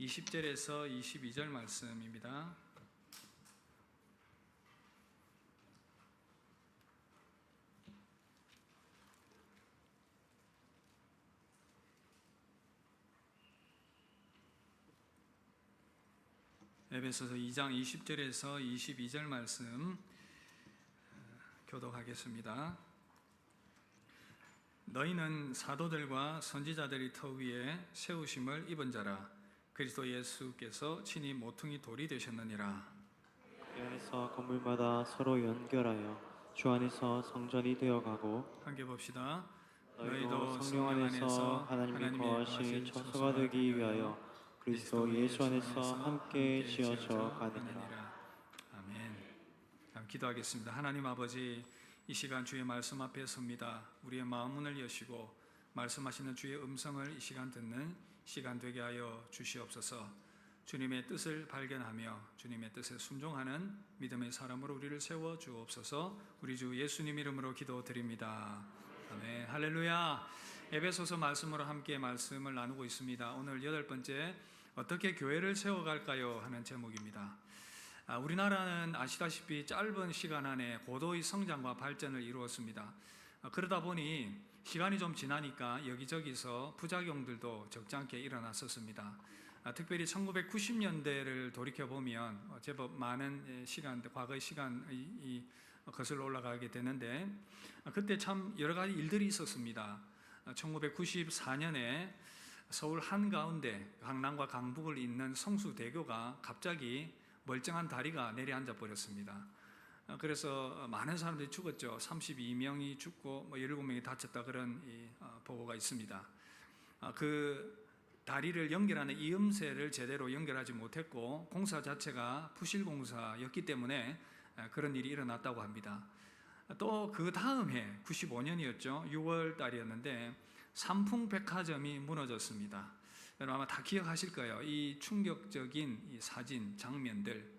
20절에서 22절 말씀입니다. 에베소서 2장 20절에서 22절 말씀 교독하겠습니다. 너희는 사도들과 선지자들의 터 위에 세우심을 입은 자라. 그리스도 예수께서 친히 모퉁이 돌이 되셨느니라. 그 안에서 건물마다 서로 연결하여 주 안에서 성전이 되어가고, 함께 봅시다. 너희도 성령 안에서 하나님이 거하실 처소가 되기 위하여 그리스도 예수 안에서 함께 지어져 가느니라. 아멘. 기도하겠습니다. 하나님 아버지, 이 시간 주의 말씀 앞에 섭니다. 우리의 마음 문을 여시고 말씀하시는 주의 음성을 이 시간 듣는 시간 되게 하여 주시옵소서. 주님의 뜻을 발견하며 주님의 뜻에 순종하는 믿음의 사람으로 우리를 세워 주옵소서. 우리 주 예수님 이름으로 기도드립니다. 아멘. 할렐루야. 에베소서 말씀으로 함께 말씀을 나누고 있습니다. 오늘 8번째, 어떻게 교회를 세워갈까요? 하는 제목입니다. 우리나라는 아시다시피 짧은 시간 안에 고도의 성장과 발전을 이루었습니다. 그러다 보니 시간이 좀 지나니까 여기저기서 부작용들도 적잖게 일어났었습니다. 특별히 1990년대를 돌이켜보면 제법 많은 시간, 과거의 시간이 거슬러 올라가게 되는데, 그때 참 여러 가지 일들이 있었습니다. 1994년에 서울 한가운데 강남과 강북을 잇는 성수대교가 갑자기 멀쩡한 다리가 내려앉아 버렸습니다. 그래서 많은 사람들이 죽었죠. 32명이 죽고 17명이 다쳤다, 그런 보고가 있습니다. 그 다리를 연결하는 이음새를 제대로 연결하지 못했고, 공사 자체가 부실공사였기 때문에 그런 일이 일어났다고 합니다. 또 그 다음 해 95년이었죠. 6월 달이었는데 삼풍백화점이 무너졌습니다. 여러분 아마 다 기억하실 거예요. 이 충격적인 이 사진, 장면들,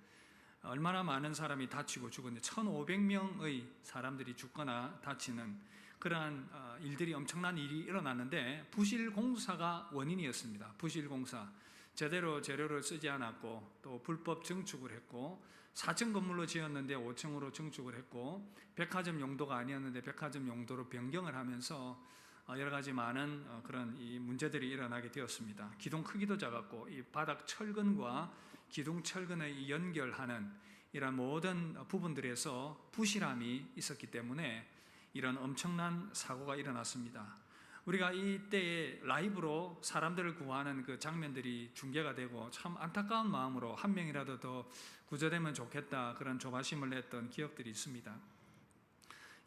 얼마나 많은 사람이 다치고 죽었는데 1,500명의 사람들이 죽거나 다치는 그러한 일들이, 엄청난 일이 일어났는데 부실공사가 원인이었습니다. 부실공사, 제대로 재료를 쓰지 않았고, 또 불법 증축을 했고, 4층 건물로 지었는데 5층으로 증축을 했고, 백화점 용도가 아니었는데 백화점 용도로 변경을 하면서 여러 가지 많은 그런 이 문제들이 일어나게 되었습니다. 기둥 크기도 작았고, 이 바닥 철근과 기둥 철근을 연결하는 이런 모든 부분들에서 부실함이 있었기 때문에 이런 엄청난 사고가 일어났습니다. 우리가 이때에 라이브로 사람들을 구하는 그 장면들이 중계가 되고 참 안타까운 마음으로 한 명이라도 더 구조되면 좋겠다, 그런 조바심을 냈던 기억들이 있습니다.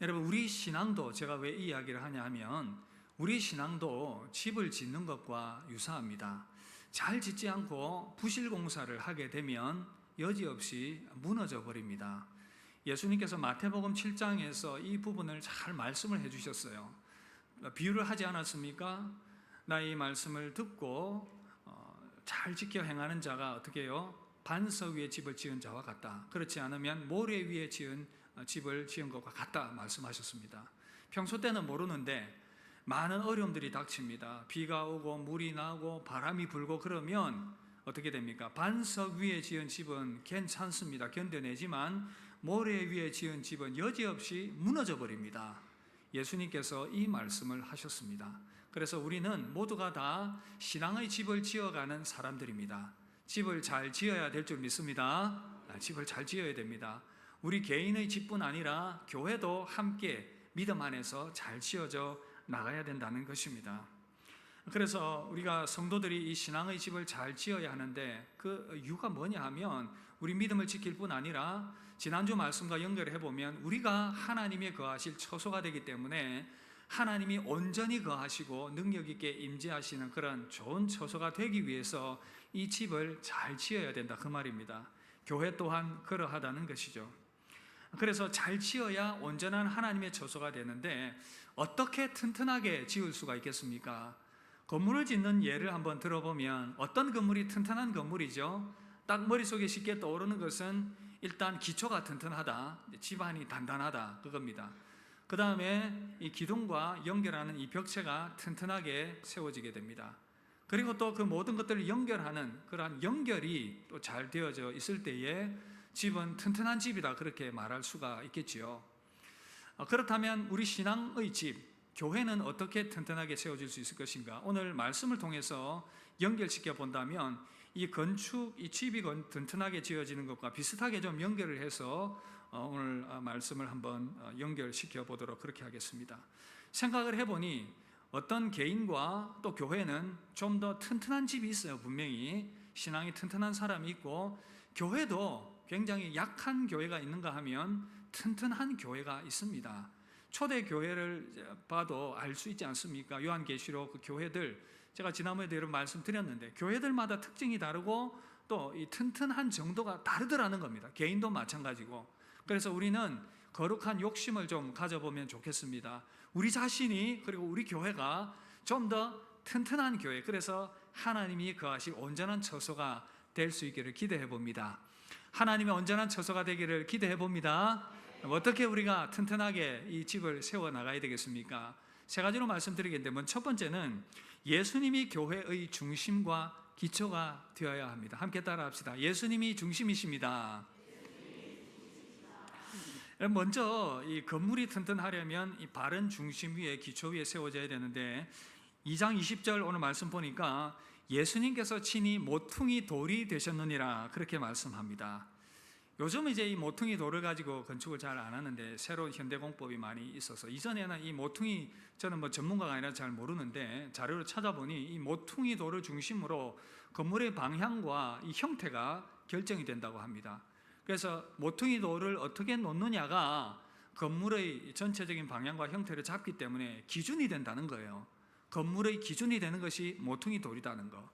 여러분, 우리 신앙도, 제가 왜 이 이야기를 하냐 하면, 우리 신앙도 집을 짓는 것과 유사합니다. 잘 짓지 않고 부실공사를 하게 되면 여지없이 무너져 버립니다. 예수님께서 마태복음 7장에서 이 부분을 잘 말씀을 해주셨어요. 비유를 하지 않았습니까? 나의 말씀을 듣고 잘 지켜 행하는 자가 어떻게 해요? 반석 위에 집을 지은 자와 같다. 그렇지 않으면 모래 위에 지은 집을 지은 것과 같다 말씀하셨습니다. 평소 때는 모르는데 많은 어려움들이 닥칩니다. 비가 오고 물이 나고 바람이 불고 그러면 어떻게 됩니까? 반석 위에 지은 집은 괜찮습니다. 견뎌내지만 모래 위에 지은 집은 여지없이 무너져 버립니다. 예수님께서 이 말씀을 하셨습니다. 그래서 우리는 모두가 다 신앙의 집을 지어가는 사람들입니다. 집을 잘 지어야 될 줄 믿습니다. 집을 잘 지어야 됩니다. 우리 개인의 집뿐 아니라 교회도 함께 믿음 안에서 잘 지어져 나가야 된다는 것입니다. 그래서 우리가 성도들이 이 신앙의 집을 잘 지어야 하는데, 그 이유가 뭐냐 하면, 우리 믿음을 지킬 뿐 아니라 지난주 말씀과 연결해 보면 우리가 하나님의 거하실 처소가 되기 때문에 하나님이 온전히 거하시고 능력 있게 임재하시는 그런 좋은 처소가 되기 위해서 이 집을 잘 지어야 된다, 그 말입니다. 교회 또한 그러하다는 것이죠. 그래서 잘 지어야 온전한 하나님의 처소가 되는데, 어떻게 튼튼하게 지을 수가 있겠습니까? 건물을 짓는 예를 한번 들어보면 어떤 건물이 튼튼한 건물이죠? 딱 머릿속에 쉽게 떠오르는 것은 일단 기초가 튼튼하다, 집안이 단단하다, 그겁니다. 그 다음에 이 기둥과 연결하는 이 벽체가 튼튼하게 세워지게 됩니다. 그리고 또 그 모든 것들을 연결하는 그러한 연결이 또 잘 되어져 있을 때에 집은 튼튼한 집이다, 그렇게 말할 수가 있겠지요. 그렇다면 우리 신앙의 집, 교회는 어떻게 튼튼하게 세워질 수 있을 것인가? 오늘 말씀을 통해서 연결시켜 본다면 이 건축, 이 집이 튼튼하게 지어지는 것과 비슷하게 좀 연결을 해서 오늘 말씀을 한번 연결시켜 보도록 그렇게 하겠습니다. 생각을 해보니 어떤 개인과 또 교회는 좀 더 튼튼한 집이 있어요. 분명히 신앙이 튼튼한 사람이 있고, 교회도 굉장히 약한 교회가 있는가 하면 튼튼한 교회가 있습니다. 초대 교회를 봐도 알 수 있지 않습니까? 요한계시록 그 교회들, 제가 지난번에도 여러분 말씀드렸는데 교회들마다 특징이 다르고 또 이 튼튼한 정도가 다르더라는 겁니다. 개인도 마찬가지고. 그래서 우리는 거룩한 욕심을 좀 가져보면 좋겠습니다. 우리 자신이, 그리고 우리 교회가 좀 더 튼튼한 교회, 그래서 하나님이 거하실 온전한 처소가 될 수 있기를 기대해 봅니다. 하나님의 온전한 처소가 되기를 기대해 봅니다. 어떻게 우리가 튼튼하게 이 집을 세워 나가야 되겠습니까? 세 가지로 말씀드리겠는데, 첫 번째는 예수님이 교회의 중심과 기초가 되어야 합니다. 함께 따라합시다. 예수님이 중심이십니다. 먼저 이 건물이 튼튼하려면 이 바른 중심 위에, 기초 위에 세워져야 되는데, 2장 20절 오늘 말씀 보니까 예수님께서 친히 모퉁이 돌이 되셨느니라, 그렇게 말씀합니다. 요즘 이제 이 모퉁이 돌을 가지고 건축을 잘 안 하는데 새로운 현대공법이 많이 있어서, 이전에는 이 모퉁이, 저는 뭐 전문가가 아니라 잘 모르는데 자료를 찾아보니 이 모퉁이 돌을 중심으로 건물의 방향과 이 형태가 결정이 된다고 합니다. 그래서 모퉁이 돌을 어떻게 놓느냐가 건물의 전체적인 방향과 형태를 잡기 때문에 기준이 된다는 거예요. 건물의 기준이 되는 것이 모퉁이 돌이라는 거.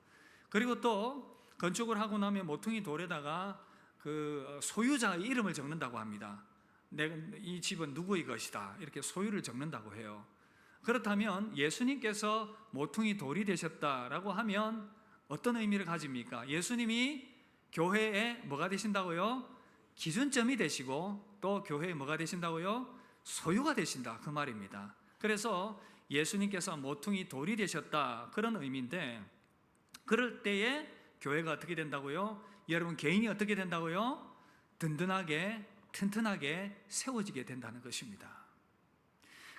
그리고 또 건축을 하고 나면 모퉁이 돌에다가 그 소유자의 이름을 적는다고 합니다. 이 집은 누구의 것이다, 이렇게 소유를 적는다고 해요. 그렇다면 예수님께서 모퉁이 돌이 되셨다라고 하면 어떤 의미를 가집니까? 예수님이 교회에 뭐가 되신다고요? 기준점이 되시고, 또 교회에 뭐가 되신다고요? 소유가 되신다, 그 말입니다. 그래서 예수님께서 모퉁이 돌이 되셨다, 그런 의미인데, 그럴 때에 교회가 어떻게 된다고요? 여러분 개인이 어떻게 된다고요? 든든하게, 튼튼하게 세워지게 된다는 것입니다.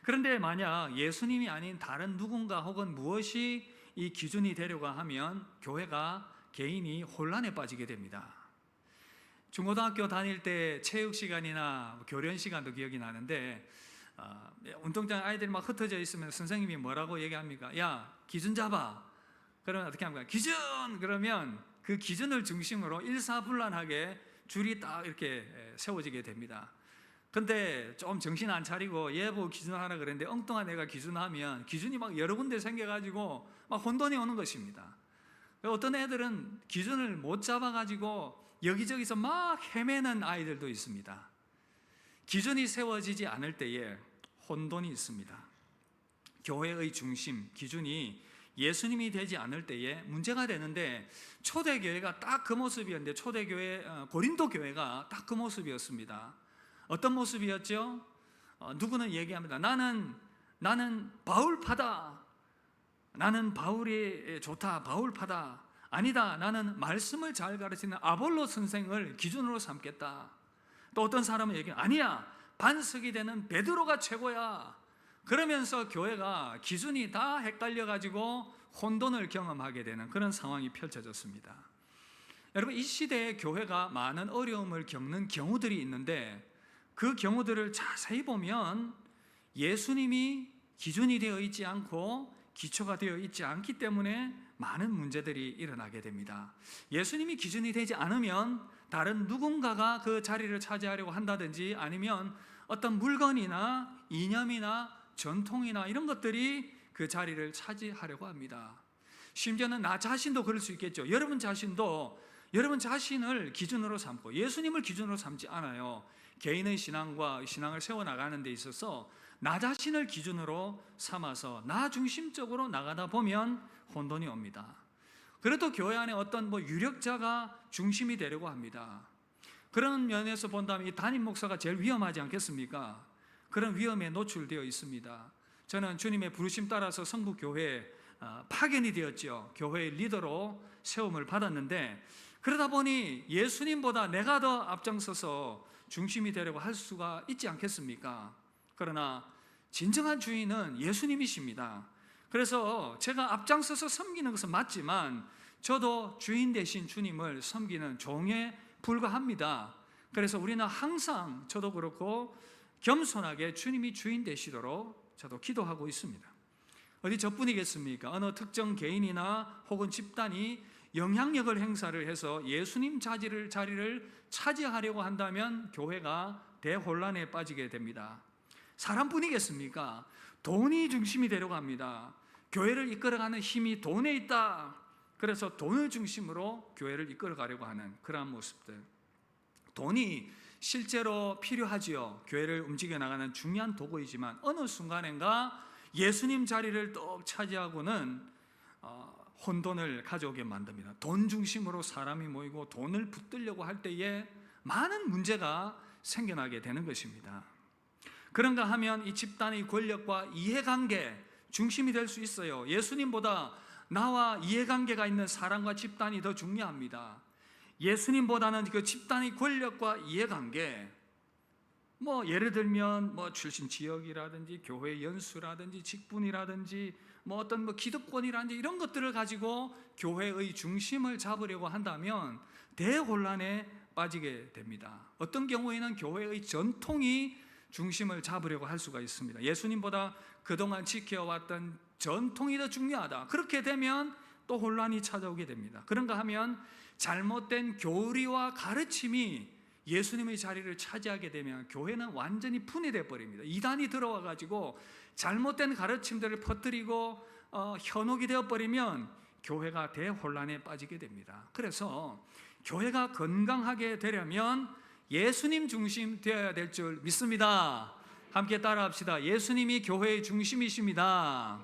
그런데 만약 예수님이 아닌 다른 누군가 혹은 무엇이 이 기준이 되려고 하면 교회가, 개인이 혼란에 빠지게 됩니다. 중고등학교 다닐 때 체육 시간이나 교련 시간도 기억이 나는데, 운동장 아이들이 막 흩어져 있으면 선생님이 뭐라고 얘기합니까? 야, 기준 잡아. 그러면 어떻게 합니까? 기준! 그러면 그 기준을 중심으로 일사불란하게 줄이 딱 이렇게 세워지게 됩니다. 근데 좀 정신 안 차리고 얘 보고 기준하라 그랬는데 엉뚱한 애가 기준하면 기준이 막 여러 군데 생겨가지고 막 혼돈이 오는 것입니다. 어떤 애들은 기준을 못 잡아가지고 여기저기서 막 헤매는 아이들도 있습니다. 기준이 세워지지 않을 때에 혼돈이 있습니다. 교회의 중심, 기준이 예수님이 되지 않을 때에 문제가 되는데, 초대교회가 딱 그 모습이었는데, 초대교회, 고린도 교회가 딱 그 모습이었습니다. 어떤 모습이었죠? 누구는 얘기합니다. 나는 바울파다. 나는 바울이 좋다. 바울파다. 아니다. 나는 말씀을 잘 가르치는 아볼로 선생을 기준으로 삼겠다. 또 어떤 사람은 얘기해요. 아니야. 반석이 되는 베드로가 최고야. 그러면서 교회가 기준이 다 헷갈려가지고 혼돈을 경험하게 되는 그런 상황이 펼쳐졌습니다. 여러분, 이 시대에 교회가 많은 어려움을 겪는 경우들이 있는데, 그 경우들을 자세히 보면 예수님이 기준이 되어 있지 않고 기초가 되어 있지 않기 때문에 많은 문제들이 일어나게 됩니다. 예수님이 기준이 되지 않으면 다른 누군가가 그 자리를 차지하려고 한다든지, 아니면 어떤 물건이나 이념이나 전통이나 이런 것들이 그 자리를 차지하려고 합니다. 심지어는 나 자신도 그럴 수 있겠죠. 여러분 자신도 여러분 자신을 기준으로 삼고 예수님을 기준으로 삼지 않아요. 개인의 신앙과 신앙을 세워나가는 데 있어서 나 자신을 기준으로 삼아서 나 중심적으로 나가다 보면 혼돈이 옵니다. 그래도 교회 안에 어떤 유력자가 중심이 되려고 합니다. 그런 면에서 본다면 이 담임 목사가 제일 위험하지 않겠습니까? 그런 위험에 노출되어 있습니다. 저는 주님의 부르심 따라서 성북교회 파견이 되었죠. 교회의 리더로 세움을 받았는데, 그러다 보니 예수님보다 내가 더 앞장서서 중심이 되려고 할 수가 있지 않겠습니까? 그러나 진정한 주인은 예수님이십니다. 그래서 제가 앞장서서 섬기는 것은 맞지만 저도 주인 되신 주님을 섬기는 종에 불과합니다. 그래서 우리는 항상, 저도 그렇고 겸손하게 주님이 주인 되시도록 저도 기도하고 있습니다. 어디 저뿐이겠습니까? 어느 특정 개인이나 혹은 집단이 영향력을 행사를 해서 예수님 자리를 차지하려고 한다면 교회가 대혼란에 빠지게 됩니다. 사람뿐이겠습니까? 돈이 중심이 되려고 합니다. 교회를 이끌어가는 힘이 돈에 있다. 그래서 돈을 중심으로 교회를 이끌어가려고 하는 그러한 모습들. 돈이 실제로 필요하지요. 교회를 움직여 나가는 중요한 도구이지만 어느 순간인가 예수님 자리를 또 차지하고는 혼돈을 가져오게 만듭니다. 돈 중심으로 사람이 모이고 돈을 붙들려고 할 때에 많은 문제가 생겨나게 되는 것입니다. 그런가 하면 이 집단의 권력과 이해관계 중심이 될 수 있어요. 예수님보다 나와 이해관계가 있는 사람과 집단이 더 중요합니다. 예수님보다는 그 집단의 권력과 이해관계, 예를 들면 출신 지역이라든지 교회 연수라든지 직분이라든지 어떤 기득권이라든지 이런 것들을 가지고 교회의 중심을 잡으려고 한다면 대혼란에 빠지게 됩니다. 어떤 경우에는 교회의 전통이 중심을 잡으려고 할 수가 있습니다. 예수님보다 그동안 지켜왔던 전통이 더 중요하다. 그렇게 되면 또 혼란이 찾아오게 됩니다. 그런가 하면 잘못된 교리와 가르침이 예수님의 자리를 차지하게 되면 교회는 완전히 분해되어 버립니다. 이단이 들어와 가지고 잘못된 가르침들을 퍼뜨리고 현혹이 되어 버리면 교회가 대혼란에 빠지게 됩니다. 그래서 교회가 건강하게 되려면 예수님 중심 되어야 될 줄 믿습니다. 함께 따라합시다. 예수님이 교회의 중심이십니다.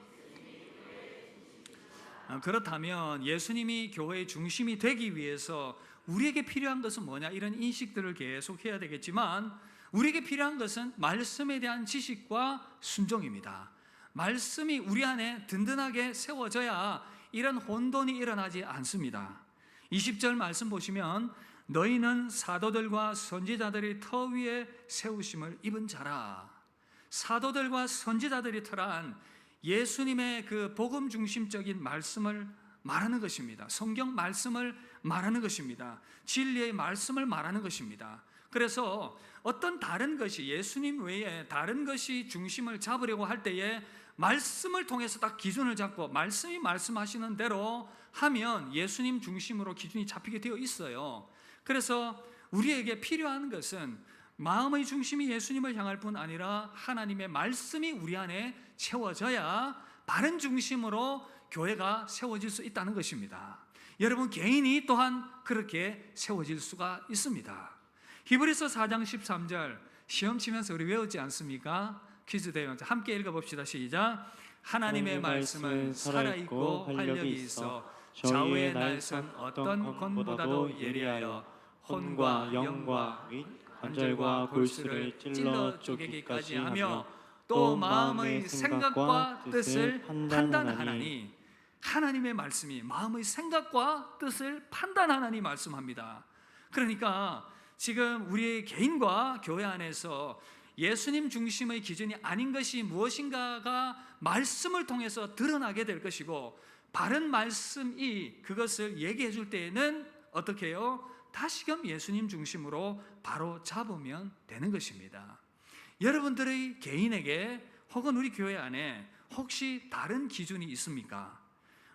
그렇다면 예수님이 교회의 중심이 되기 위해서 우리에게 필요한 것은 뭐냐, 이런 인식들을 계속 해야 되겠지만 우리에게 필요한 것은 말씀에 대한 지식과 순종입니다. 말씀이 우리 안에 든든하게 세워져야 이런 혼돈이 일어나지 않습니다. 20절 말씀 보시면 너희는 사도들과 선지자들의 터 위에 세우심을 입은 자라. 사도들과 선지자들의 터란 예수님의 그 복음 중심적인 말씀을 말하는 것입니다. 성경 말씀을 말하는 것입니다. 진리의 말씀을 말하는 것입니다. 그래서 어떤 다른 것이, 예수님 외에 다른 것이 중심을 잡으려고 할 때에 말씀을 통해서 딱 기준을 잡고 말씀이 말씀하시는 대로 하면 예수님 중심으로 기준이 잡히게 되어 있어요. 그래서 우리에게 필요한 것은 마음의 중심이 예수님을 향할 뿐 아니라 하나님의 말씀이 우리 안에 채워져야 바른 중심으로 교회가 세워질 수 있다는 것입니다. 여러분, 개인이 또한 그렇게 세워질 수가 있습니다. 히브리서 4장 13절 시험 치면서 우리 외우지 않습니까? 퀴즈 대회 함께 읽어봅시다. 시작. 하나님의 말씀은 살아있고 활력이 있어 좌우의 날선 어떤 권보다도 예리하여 혼과 영과 관절과 골수를 찔러 쪼개기까지 하며 또 마음의 생각과 뜻을 판단하나니. 하나님의 말씀이 마음의 생각과 뜻을 판단하나니 말씀합니다. 그러니까 지금 우리 개인과 교회 안에서 예수님 중심의 기준이 아닌 것이 무엇인가가 말씀을 통해서 드러나게 될 것이고, 바른 말씀이 그것을 얘기해 줄 때에는 어떻게 해요? 다시금 예수님 중심으로 바로 잡으면 되는 것입니다. 여러분들의 개인에게 혹은 우리 교회 안에 혹시 다른 기준이 있습니까?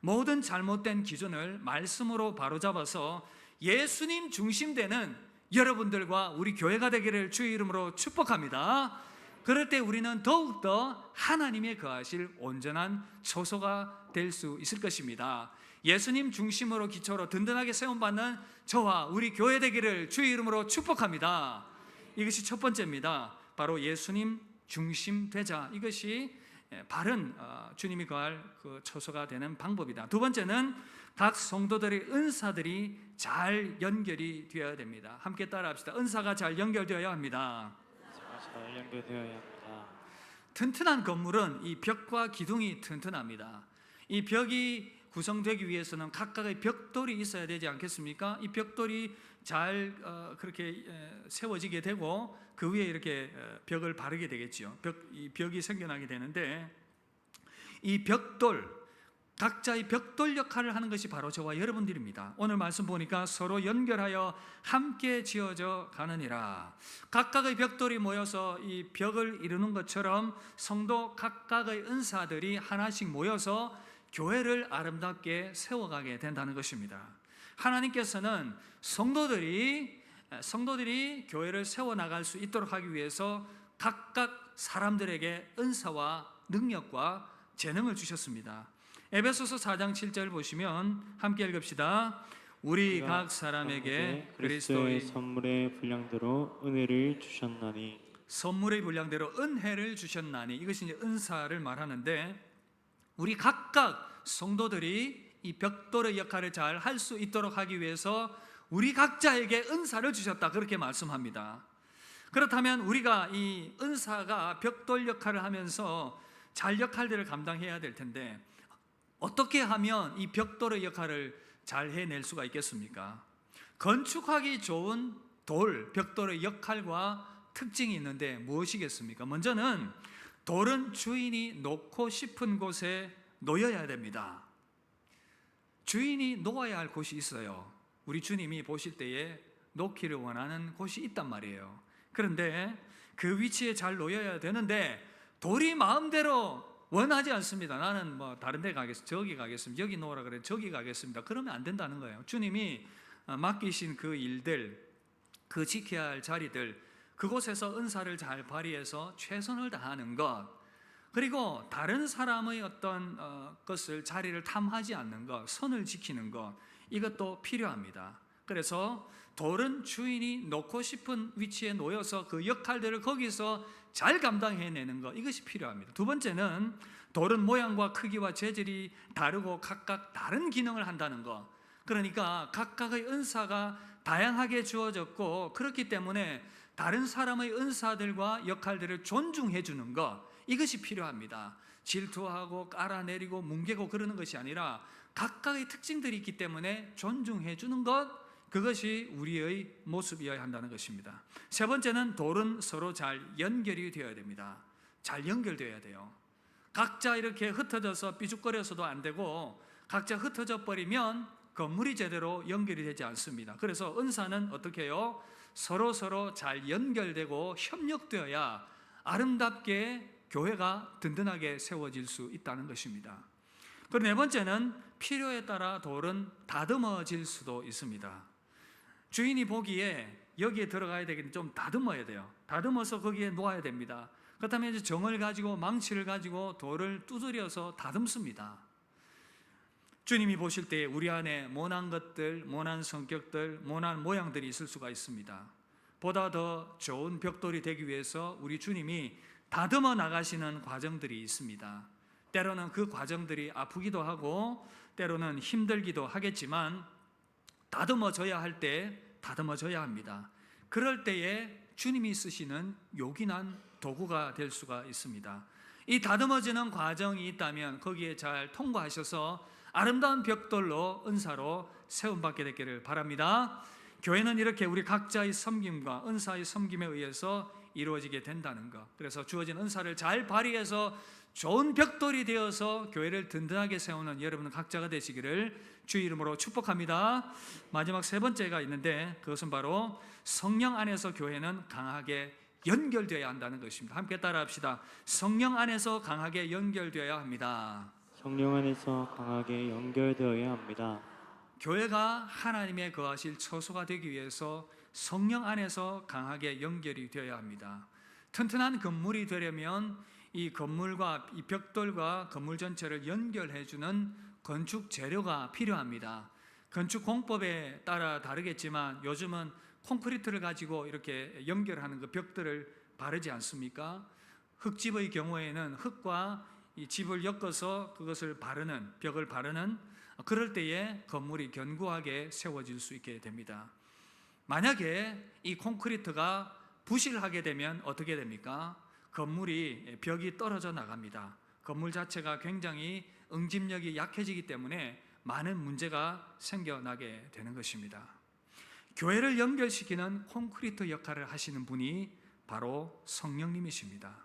모든 잘못된 기준을 말씀으로 바로잡아서 예수님 중심되는 여러분들과 우리 교회가 되기를 주의 이름으로 축복합니다. 그럴 때 우리는 더욱더 하나님의 거하실 온전한 처소가 될 수 있을 것입니다. 예수님 중심으로 기초로 든든하게 세움받는 저와 우리 교회 되기를 주의 이름으로 축복합니다. 이것이 첫 번째입니다. 바로 예수님 중심 되자. 이것이 바른 주님이 거할 그 처소가 되는 방법이다. 두 번째는 각 성도들의 은사들이 잘 연결이 되어야 됩니다. 함께 따라합시다. 은사가 잘 연결되어야 합니다. 잘 연결되어야 합니다. 튼튼한 건물은 이 벽과 기둥이 튼튼합니다. 이 벽이 구성되기 위해서는 각각의 벽돌이 있어야 되지 않겠습니까? 이 벽돌이 잘 그렇게 세워지게 되고 그 위에 이렇게 벽을 바르게 되겠죠. 이 벽이 생겨나게 되는데, 이 벽돌, 각자의 벽돌 역할을 하는 것이 바로 저와 여러분들입니다. 오늘 말씀 보니까 서로 연결하여 함께 지어져 가느니라. 각각의 벽돌이 모여서 이 벽을 이루는 것처럼 성도 각각의 은사들이 하나씩 모여서 교회를 아름답게 세워가게 된다는 것입니다. 하나님께서는 성도들이 교회를 세워나갈 수 있도록 하기 위해서 각각 사람들에게 은사와 능력과 재능을 주셨습니다. 에베소서 4장 7절 보시면 함께 읽읍시다. 우리 각 사람에게 그리스도의 선물의 분량대로 은혜를 주셨나니. 선물의 분량대로 은혜를 주셨나니. 이것이 이제 은사를 말하는데, 우리 각각 성도들이 이 벽돌의 역할을 잘 할 수 있도록 하기 위해서 우리 각자에게 은사를 주셨다, 그렇게 말씀합니다. 그렇다면 우리가 이 은사가 벽돌 역할을 하면서 잘 역할들을 감당해야 될 텐데, 어떻게 하면 이 벽돌의 역할을 잘 해낼 수가 있겠습니까? 건축하기 좋은 벽돌의 역할과 특징이 있는데 무엇이겠습니까? 먼저는 돌은 주인이 놓고 싶은 곳에 놓여야 됩니다. 주인이 놓아야 할 곳이 있어요. 우리 주님이 보실 때에 놓기를 원하는 곳이 있단 말이에요. 그런데 그 위치에 잘 놓여야 되는데, 돌이 마음대로 원하지 않습니다. 나는 다른 데 가겠습니다. 저기 가겠습니다. 여기 놓으라 그래. 저기 가겠습니다. 그러면 안 된다는 거예요. 주님이 맡기신 그 일들, 그 지켜야 할 자리들, 그곳에서 은사를 잘 발휘해서 최선을 다하는 것, 그리고 다른 사람의 어떤 것을, 자리를 탐하지 않는 것, 선을 지키는 것, 이것도 필요합니다. 그래서 돌은 주인이 놓고 싶은 위치에 놓여서 그 역할들을 거기서 잘 감당해내는 것, 이것이 필요합니다. 두 번째는 돌은 모양과 크기와 재질이 다르고 각각 다른 기능을 한다는 것. 그러니까 각각의 은사가 다양하게 주어졌고, 그렇기 때문에 다른 사람의 은사들과 역할들을 존중해 주는 것, 이것이 필요합니다. 질투하고 깔아내리고 뭉개고 그러는 것이 아니라 각각의 특징들이 있기 때문에 존중해 주는 것, 그것이 우리의 모습이어야 한다는 것입니다. 세 번째는 돌은 서로 잘 연결이 되어야 됩니다. 잘 연결되어야 돼요. 각자 이렇게 흩어져서 삐죽거려서도 안 되고, 각자 흩어져 버리면 건물이 제대로 연결이 되지 않습니다. 그래서 은사는 어떻게 해요? 서로 잘 연결되고 협력되어야 아름답게 교회가 든든하게 세워질 수 있다는 것입니다. 그리고 네 번째는 필요에 따라 돌은 다듬어질 수도 있습니다. 주인이 보기에 여기에 들어가야 되겠는데 좀 다듬어야 돼요. 다듬어서 거기에 놓아야 됩니다. 그렇다면 이제 정을 가지고 망치를 가지고 돌을 두드려서 다듬습니다. 주님이 보실 때 우리 안에 모난 것들, 모난 성격들, 모난 모양들이 있을 수가 있습니다. 보다 더 좋은 벽돌이 되기 위해서 우리 주님이 다듬어 나가시는 과정들이 있습니다. 때로는 그 과정들이 아프기도 하고 때로는 힘들기도 하겠지만, 다듬어져야 할 때 다듬어져야 합니다. 그럴 때에 주님이 쓰시는 요긴한 도구가 될 수가 있습니다. 이 다듬어지는 과정이 있다면 거기에 잘 통과하셔서 아름다운 벽돌로, 은사로 세움받게 되기를 바랍니다. 교회는 이렇게 우리 각자의 섬김과 은사의 섬김에 의해서 이루어지게 된다는 것, 그래서 주어진 은사를 잘 발휘해서 좋은 벽돌이 되어서 교회를 든든하게 세우는 여러분 각자가 되시기를 주의 이름으로 축복합니다. 마지막 세 번째가 있는데, 그것은 바로 성령 안에서 교회는 강하게 연결되어야 한다는 것입니다. 함께 따라합시다. 성령 안에서 강하게 연결되어야 합니다. 성령 안에서 강하게 연결되어야 합니다. 교회가 하나님의 거하실 처소가 되기 위해서 성령 안에서 강하게 연결이 되어야 합니다. 튼튼한 건물이 되려면 이 건물과 이 벽돌과 건물 전체를 연결해주는 건축 재료가 필요합니다. 건축 공법에 따라 다르겠지만 요즘은 콘크리트를 가지고 이렇게 연결하는 그 벽들을 바르지 않습니까? 흙집의 경우에는 흙과 이 집을 엮어서 그것을 바르는, 벽을 바르는, 그럴 때에 건물이 견고하게 세워질 수 있게 됩니다. 만약에 이 콘크리트가 부실하게 되면 어떻게 됩니까? 건물이, 벽이 떨어져 나갑니다. 건물 자체가 굉장히 응집력이 약해지기 때문에 많은 문제가 생겨나게 되는 것입니다. 교회를 연결시키는 콘크리트 역할을 하시는 분이 바로 성령님이십니다.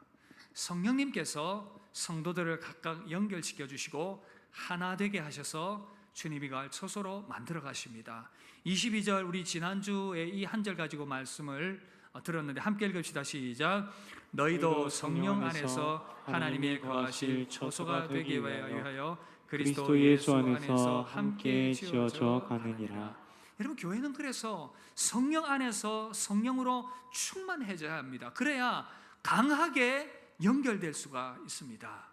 성령님께서 성도들을 각각 연결시켜 주시고 하나 되게 하셔서 주님이 갈 처소로 만들어 가십니다. 22절, 우리 지난주에 이 한 절 가지고 말씀을 들었는데 함께 읽읍시다. 시작. 너희도 성령 안에서 하나님이 거하실 처소가 되기 위하여 그리스도 예수 안에서 함께 지어져 가느니라. 여러분, 교회는 그래서 성령 안에서 성령으로 충만해져야 합니다. 그래야 강하게 연결될 수가 있습니다.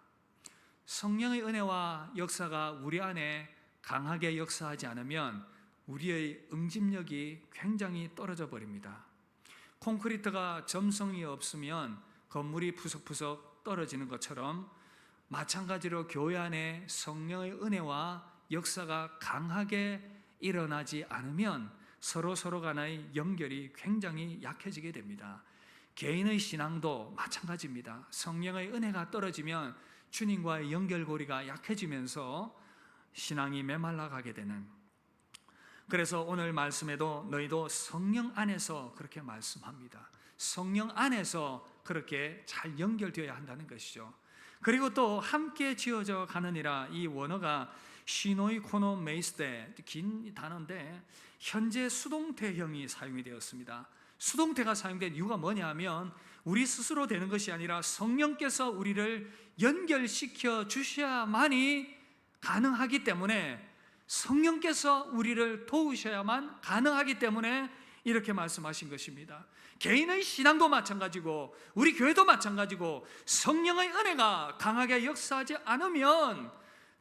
성령의 은혜와 역사가 우리 안에 강하게 역사하지 않으면 우리의 응집력이 굉장히 떨어져 버립니다. 콘크리트가 점성이 없으면 건물이 푸석푸석 떨어지는 것처럼 마찬가지로 교회 안에 성령의 은혜와 역사가 강하게 일어나지 않으면 서로 간의 연결이 굉장히 약해지게 됩니다. 개인의 신앙도 마찬가지입니다. 성령의 은혜가 떨어지면 주님과의 연결고리가 약해지면서 신앙이 메말라가게 되는, 그래서 오늘 말씀에도 너희도 성령 안에서 그렇게 말씀합니다. 성령 안에서 그렇게 잘 연결되어야 한다는 것이죠. 그리고 또 함께 지어져 가느니라, 이 원어가 시노이코노 메이스테, 긴 단어인데 현재 수동태형이 사용이 되었습니다. 수동태가 사용된 이유가 뭐냐면 우리 스스로 되는 것이 아니라 성령께서 우리를 연결시켜 주셔야만이 가능하기 때문에, 성령께서 우리를 도우셔야만 가능하기 때문에 이렇게 말씀하신 것입니다. 개인의 신앙도 마찬가지고 우리 교회도 마찬가지고 성령의 은혜가 강하게 역사하지 않으면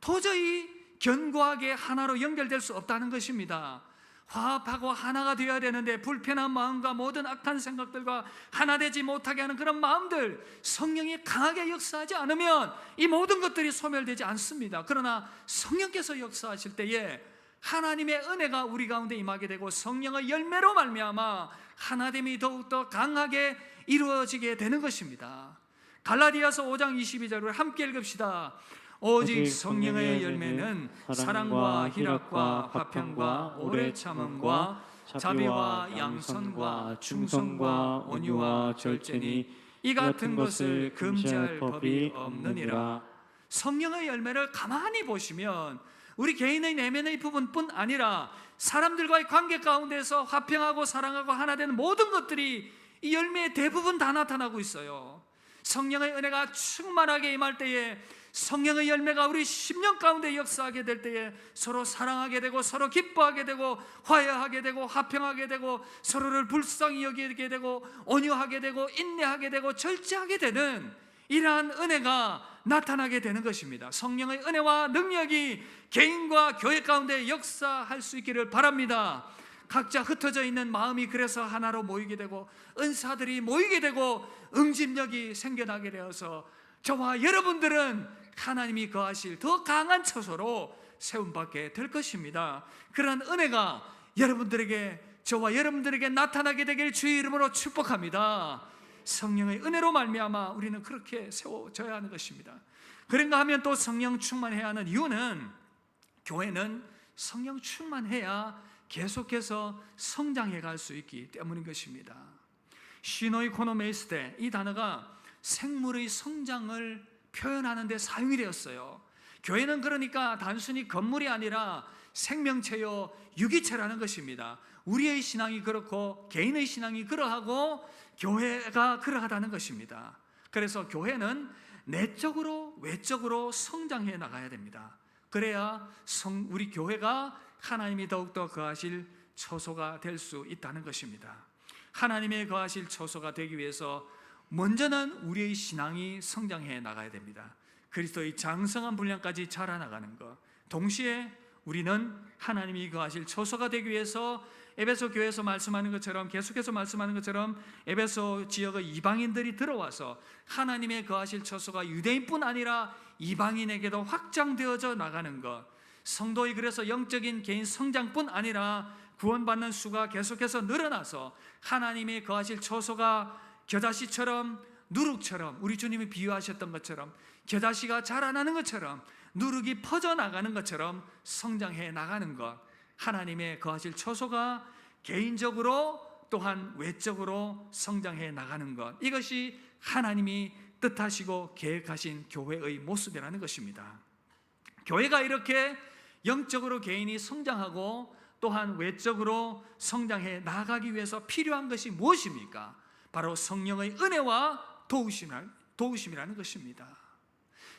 도저히 견고하게 하나로 연결될 수 없다는 것입니다. 화합하고 하나가 되어야 되는데 불편한 마음과 모든 악한 생각들과 하나 되지 못하게 하는 그런 마음들, 성령이 강하게 역사하지 않으면 이 모든 것들이 소멸되지 않습니다. 그러나 성령께서 역사하실 때에 하나님의 은혜가 우리 가운데 임하게 되고 성령의 열매로 말미암아 하나됨이 더욱더 강하게 이루어지게 되는 것입니다. 갈라디아서 5장 22절을 함께 읽읍시다. 오직 성령의 열매는 사랑과 희락과 화평과 오래 참음과 자비와 양선과 충성과 온유와 절제니 이 같은 것을 금지할 법이 없느니라. 성령의 열매를 가만히 보시면 우리 개인의 내면의 부분뿐 아니라 사람들과의 관계 가운데서 화평하고 사랑하고 하나 되는 모든 것들이 이 열매의 대부분 다 나타나고 있어요. 성령의 은혜가 충만하게 임할 때에, 성령의 열매가 우리 심령 가운데 역사하게 될 때에 서로 사랑하게 되고 서로 기뻐하게 되고 화해하게 되고 화평하게 되고 서로를 불쌍히 여기게 되고 온유하게 되고 인내하게 되고 절제하게 되는 이러한 은혜가 나타나게 되는 것입니다. 성령의 은혜와 능력이 개인과 교회 가운데 역사할 수 있기를 바랍니다. 각자 흩어져 있는 마음이 그래서 하나로 모이게 되고 은사들이 모이게 되고 응집력이 생겨나게 되어서 저와 여러분들은 하나님이 거하실 더 강한 처소로 세움받게 될 것입니다. 그런 은혜가 여러분들에게, 저와 여러분들에게 나타나게 되길 주의 이름으로 축복합니다. 성령의 은혜로 말미암아 우리는 그렇게 세워져야 하는 것입니다. 그런가 하면 또 성령 충만해야 하는 이유는, 교회는 성령 충만해야 계속해서 성장해 갈 수 있기 때문인 것입니다. 시노이코노메이스테, 이 단어가 생물의 성장을 표현하는 데 사용이 되었어요. 교회는 그러니까 단순히 건물이 아니라 생명체요 유기체라는 것입니다. 우리의 신앙이 그렇고 개인의 신앙이 그러하고 교회가 그러하다는 것입니다. 그래서 교회는 내적으로 외적으로 성장해 나가야 됩니다. 그래야 우리 교회가 하나님이 더욱더 거하실 처소가 될 수 있다는 것입니다. 하나님의 거하실 처소가 되기 위해서 먼저는 우리의 신앙이 성장해 나가야 됩니다. 그리스도의 장성한 분량까지 자라나가는 것, 동시에 우리는 하나님이 거하실 처소가 되기 위해서 에베소 교회에서 말씀하는 것처럼, 계속해서 말씀하는 것처럼 에베소 지역의 이방인들이 들어와서 하나님의 거하실 처소가 유대인뿐 아니라 이방인에게도 확장되어져 나가는 것, 성도의 그래서 영적인 개인 성장뿐 아니라 구원받는 수가 계속해서 늘어나서 하나님의 거하실 처소가 겨자씨처럼 누룩처럼, 우리 주님이 비유하셨던 것처럼 겨자씨가 자라나는 것처럼 누룩이 퍼져나가는 것처럼 성장해 나가는 것, 하나님의 거하실 처소가 개인적으로 또한 외적으로 성장해 나가는 것, 이것이 하나님이 뜻하시고 계획하신 교회의 모습이라는 것입니다. 교회가 이렇게 영적으로 개인이 성장하고 또한 외적으로 성장해 나가기 위해서 필요한 것이 무엇입니까? 바로 성령의 은혜와 도우심이라는 것입니다.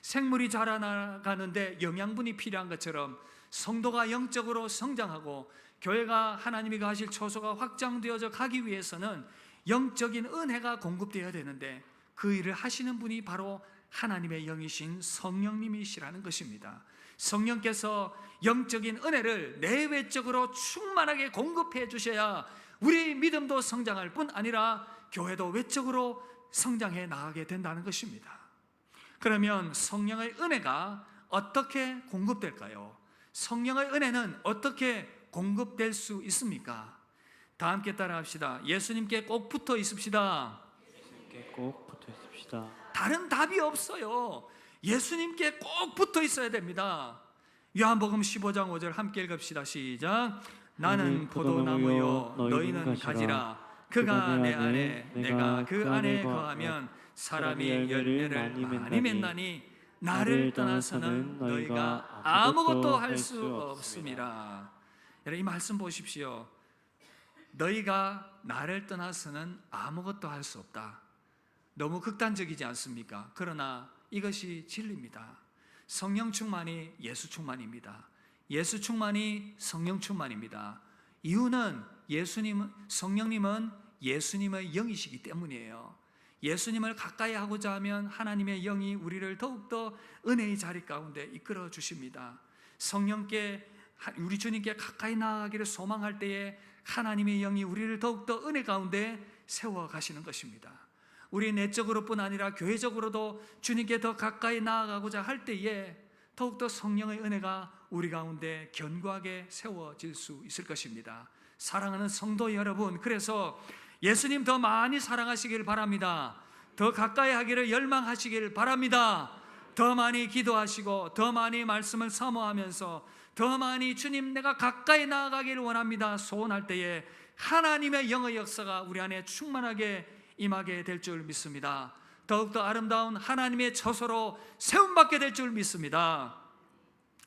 생물이 자라나가는데 영양분이 필요한 것처럼 성도가 영적으로 성장하고 교회가 하나님이 가실 처소가 확장되어져 가기 위해서는 영적인 은혜가 공급되어야 되는데 그 일을 하시는 분이 바로 하나님의 영이신 성령님이시라는 것입니다. 성령께서 영적인 은혜를 내외적으로 충만하게 공급해 주셔야 우리 믿음도 성장할 뿐 아니라 교회도 외적으로 성장해 나가게 된다는 것입니다. 그러면 성령의 은혜가 어떻게 공급될까요? 성령의 은혜는 어떻게 공급될 수 있습니까? 다 함께 따라합시다. 예수님께 꼭 붙어 있읍시다. 예수님께 꼭 붙어 있읍시다. 다른 답이 없어요. 예수님께 꼭 붙어 있어야 됩니다. 요한복음 15장 5절 함께 읽읍시다. 시작. 나는 포도나무요 너희는 가지라. 그가 내 안에 내가 그 안에 거하면 사람이 열매를 많이 맺나니 나를 떠나서는 너희가 아무것도 할 수 없음이라. 여러분 이 말씀 보십시오. 너희가 나를 떠나서는 아무것도 할 수 없다. 너무 극단적이지 않습니까? 그러나 이것이 진리입니다. 성령 충만이 예수 충만입니다. 예수 충만이 성령 충만입니다. 이유는 성령님은 예수님의 영이시기 때문이에요. 예수님을 가까이 하고자 하면 하나님의 영이 우리를 더욱더 은혜의 자리 가운데 이끌어 주십니다. 성령께 우리 주님께 가까이 나아가기를 소망할 때에 하나님의 영이 우리를 더욱더 은혜 가운데 세워 가시는 것입니다. 우리 내적으로뿐 아니라 교회적으로도 주님께 더 가까이 나아가고자 할 때에 더욱더 성령의 은혜가 우리 가운데 견고하게 세워질 수 있을 것입니다. 사랑하는 성도 여러분, 그래서 예수님 더 많이 사랑하시길 바랍니다. 더 가까이 하기를 열망하시길 바랍니다. 더 많이 기도하시고 더 많이 말씀을 사모하면서 더 많이 주님 내가 가까이 나아가기를 원합니다 소원할 때에 하나님의 영의 역사가 우리 안에 충만하게 임하게 될 줄 믿습니다. 더욱더 아름다운 하나님의 처소로 세움받게 될 줄 믿습니다.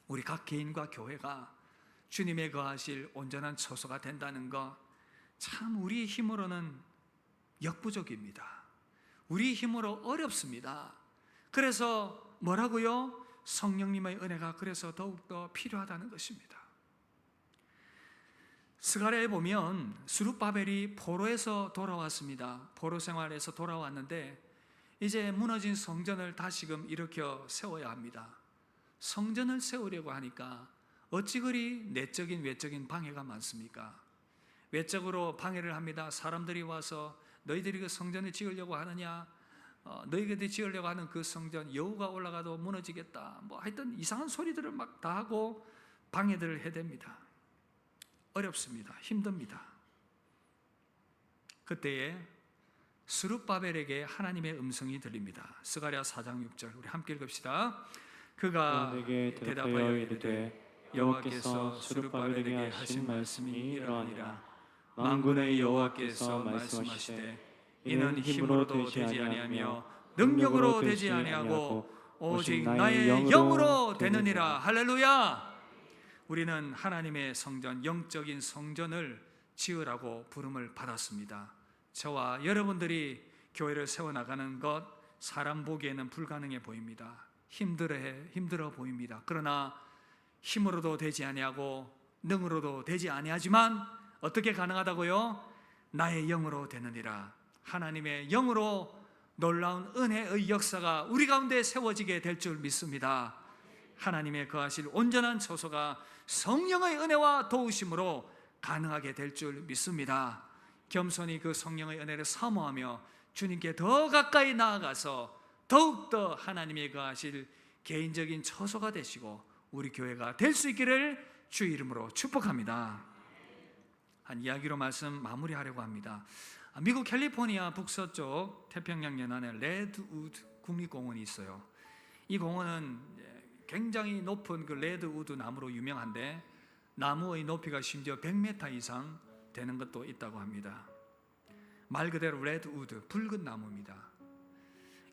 우리 각 개인과 교회가 주님의 거하실 온전한 처소가 된다는 것, 참 우리 힘으로는 역부족입니다. 우리 힘으로 어렵습니다. 그래서 뭐라고요? 성령님의 은혜가 그래서 더욱더 필요하다는 것입니다. 스가랴에 보면 스룹바벨이 포로에서 돌아왔습니다. 포로 생활에서 돌아왔는데 이제 무너진 성전을 다시금 일으켜 세워야 합니다. 성전을 세우려고 하니까 어찌 그리 내적인 외적인 방해가 많습니까? 외적으로 방해를 합니다. 사람들이 와서 너희들이 그 성전을 지으려고 하느냐, 너희들이 지으려고 하는 그 성전 여우가 올라가도 무너지겠다, 뭐 하여튼 이상한 소리들을 막 다 하고 방해들을 해댑니다. 어렵습니다. 힘듭니다. 그때에 스룹바벨에게 하나님의 음성이 들립니다. 스가랴 4장 6절 우리 함께 읽읍시다. 그가 내게 대답하여 이르되 여호와께서 스룹바벨에게 하신 말씀이 이러하니라. 만군의 여호와께서 말씀하시되 이는 힘으로도 되지 아니하며 능력으로 되지 아니하고 오직 나의 영으로 되느니라. 할렐루야. 우리는 하나님의 성전, 영적인 성전을 지으라고 부름을 받았습니다. 저와 여러분들이 교회를 세워나가는 것 사람 보기에는 불가능해 보입니다. 힘들어 보입니다. 그러나 힘으로도 되지 아니하고 능으로도 되지 아니하지만 어떻게 가능하다고요? 나의 영으로 되느니라. 하나님의 영으로 놀라운 은혜의 역사가 우리 가운데 세워지게 될 줄 믿습니다. 하나님의 거하실 온전한 처소가 성령의 은혜와 도우심으로 가능하게 될 줄 믿습니다. 겸손히 그 성령의 은혜를 사모하며 주님께 더 가까이 나아가서 더욱더 하나님의 거하실 개인적인 처소가 되시고 우리 교회가 될 수 있기를 주 이름으로 축복합니다. 한 이야기로 말씀 마무리하려고 합니다. 미국 캘리포니아 북서쪽 태평양 연안에 레드우드 국립공원이 있어요. 이 공원은 굉장히 높은 그 레드우드 나무로 유명한데 나무의 높이가 심지어 100m 이상 되는 것도 있다고 합니다. 말 그대로 레드우드, 붉은 나무입니다.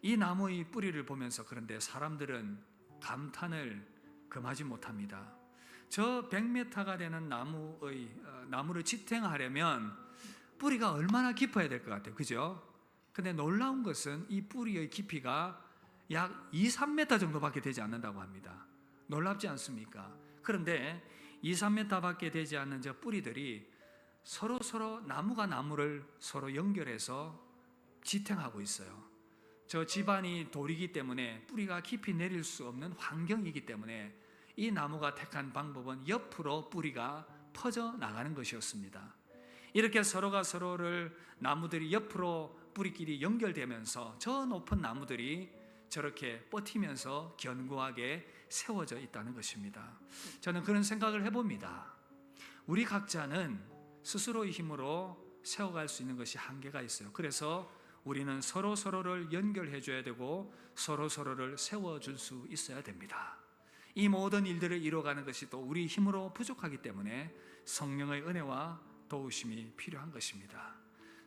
이 나무의 뿌리를 보면서 그런데 사람들은 감탄을 금하지 못합니다. 저 100m가 되는 나무를 지탱하려면 뿌리가 얼마나 깊어야 될 것 같아요, 그죠? 근데 놀라운 것은 이 뿌리의 깊이가 약 2, 3m 정도밖에 되지 않는다고 합니다. 놀랍지 않습니까? 그런데 2, 3m밖에 되지 않는 저 뿌리들이 서로 나무가 나무를 서로 연결해서 지탱하고 있어요. 저 집안이 돌이기 때문에 뿌리가 깊이 내릴 수 없는 환경이기 때문에 이 나무가 택한 방법은 옆으로 뿌리가 퍼져 나가는 것이었습니다. 이렇게 서로가 서로를 나무들이 옆으로 뿌리끼리 연결되면서 저 높은 나무들이 저렇게 버티면서 견고하게 세워져 있다는 것입니다. 저는 그런 생각을 해봅니다. 우리 각자는 스스로의 힘으로 세워갈 수 있는 것이 한계가 있어요. 그래서 우리는 서로를 연결해 줘야 되고 서로를 세워줄 수 있어야 됩니다. 이 모든 일들을 이루어가는 것이 또 우리 힘으로 부족하기 때문에 성령의 은혜와 도우심이 필요한 것입니다.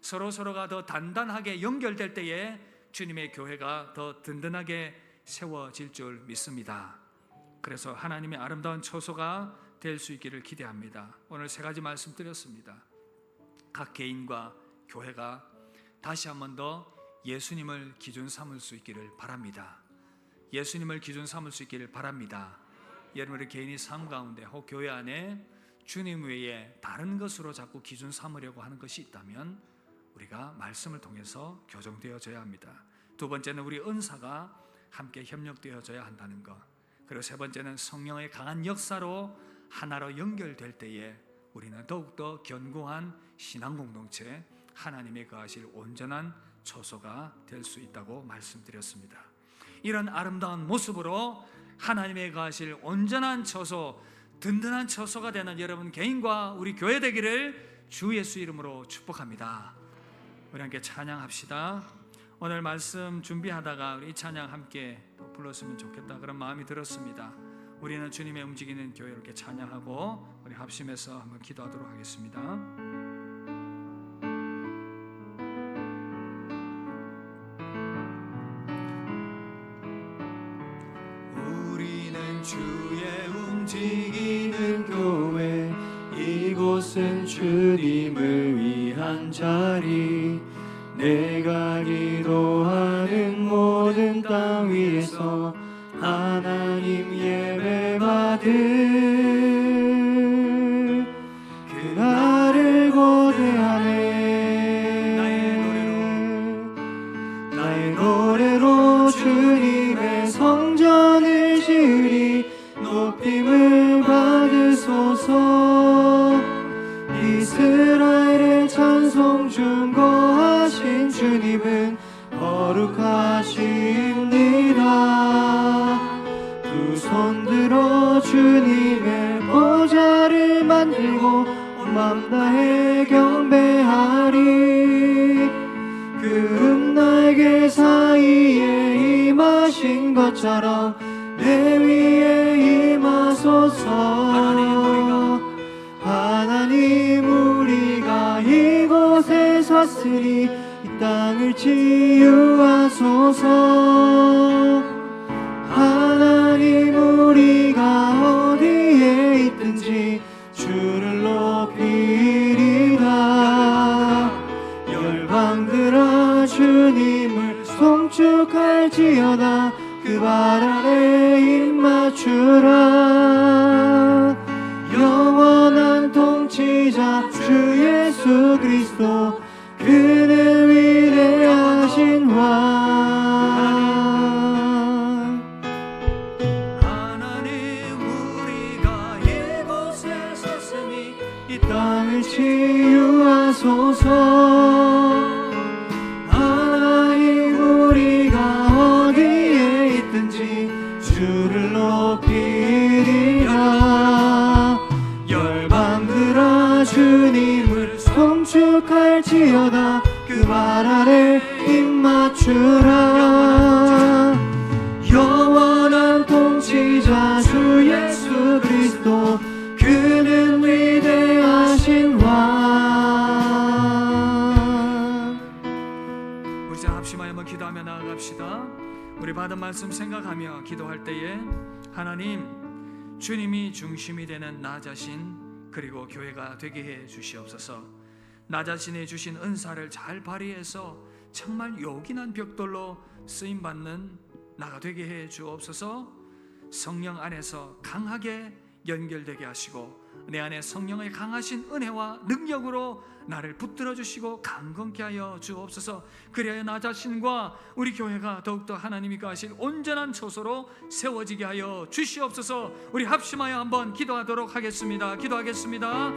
서로가 더 단단하게 연결될 때에 주님의 교회가 더 든든하게 세워질 줄 믿습니다. 그래서 하나님의 아름다운 처소가 될 수 있기를 기대합니다. 오늘 3가지 말씀드렸습니다. 각 개인과 교회가 다시 한 번 더 예수님을 기준 삼을 수 있기를 바랍니다. 예수님을 기준 삼을 수 있기를 바랍니다. 여러분의 개인의 삶 가운데 혹 교회 안에 주님 외에 다른 것으로 자꾸 기준 삼으려고 하는 것이 있다면 우리가 말씀을 통해서 교정되어져야 합니다. 2번째는 우리 은사가 함께 협력되어져야 한다는 것. 그리고 3번째는 성령의 강한 역사로 하나로 연결될 때에 우리는 더욱더 견고한 신앙 공동체, 하나님의 거하실 온전한 처소가 될 수 있다고 말씀드렸습니다. 이런 아름다운 모습으로 하나님의 거하실 온전한 처소, 든든한 처소가 되는 여러분 개인과 우리 교회 되기를 주 예수 이름으로 축복합니다. 우리 함께 찬양합시다. 오늘 말씀 준비하다가 우리 이 찬양 함께 불렀으면 좋겠다 그런 마음이 들었습니다. 우리는 주님의 움직이는 교회 이렇게 찬양하고 우리 합심해서 한번 기도하도록 하겠습니다. 우리는 주의 움직이는 교회, 이곳은 주님을 위한 자리. 내가 기도하는 모든 땅 위에서 하나님 예배 받을 그날을 고대하네. 나의 노래로 주님의 성전을 지으리. 높임을 받으소서. 이스라엘의 찬송 중 거하신 주님은 거룩하십니다. 두 손 들어 주님의 보좌를 만들고 온 맘 다해 경배하리. 그 날개 사이에 임하신 것처럼 내 위에 임하소서. 하나님 우리가 이곳에 섰으니 이 땅을 치유하소서. 하나님 우리가 어디에 있든지 주를 높이리라. 열방들아 주님을 송축할지어다. 그 발 아래 입맞추라. 영원한 통치자 주 예수 그리스도, 그는 위대하신 왕. 하나님 우리가 이곳에 섰으니 이 땅을 치유하소서. 하나님 우리가 어디에 있든지 주를 높이리라. 열방들아 주님을 송축할지어다. 그 발 아래 입맞추라. 영원한 통치자 자 주 예수 그리스도 그는 위대하신 왕. 우리 자 합심하여 한번 기도하며 나아갑시다. 우리 받은 말씀 생각하며 기도할 때에 하나님, 주님이 중심이 되는 나 자신 그리고 교회가 되게 해 주시옵소서. 나 자신의 주신 은사를 잘 발휘해서 정말 요긴한 벽돌로 쓰임받는 나가 되게 해 주옵소서. 성령 안에서 강하게 연결되게 하시고 내 안에 성령의 강하신 은혜와 능력으로 나를 붙들어 주시고 강건케 하여 주옵소서. 그리하여 나 자신과 우리 교회가 더욱더 하나님이 가하실 온전한 처소로 세워지게 하여 주시옵소서. 우리 합심하여 한번 기도하도록 하겠습니다. 기도하겠습니다.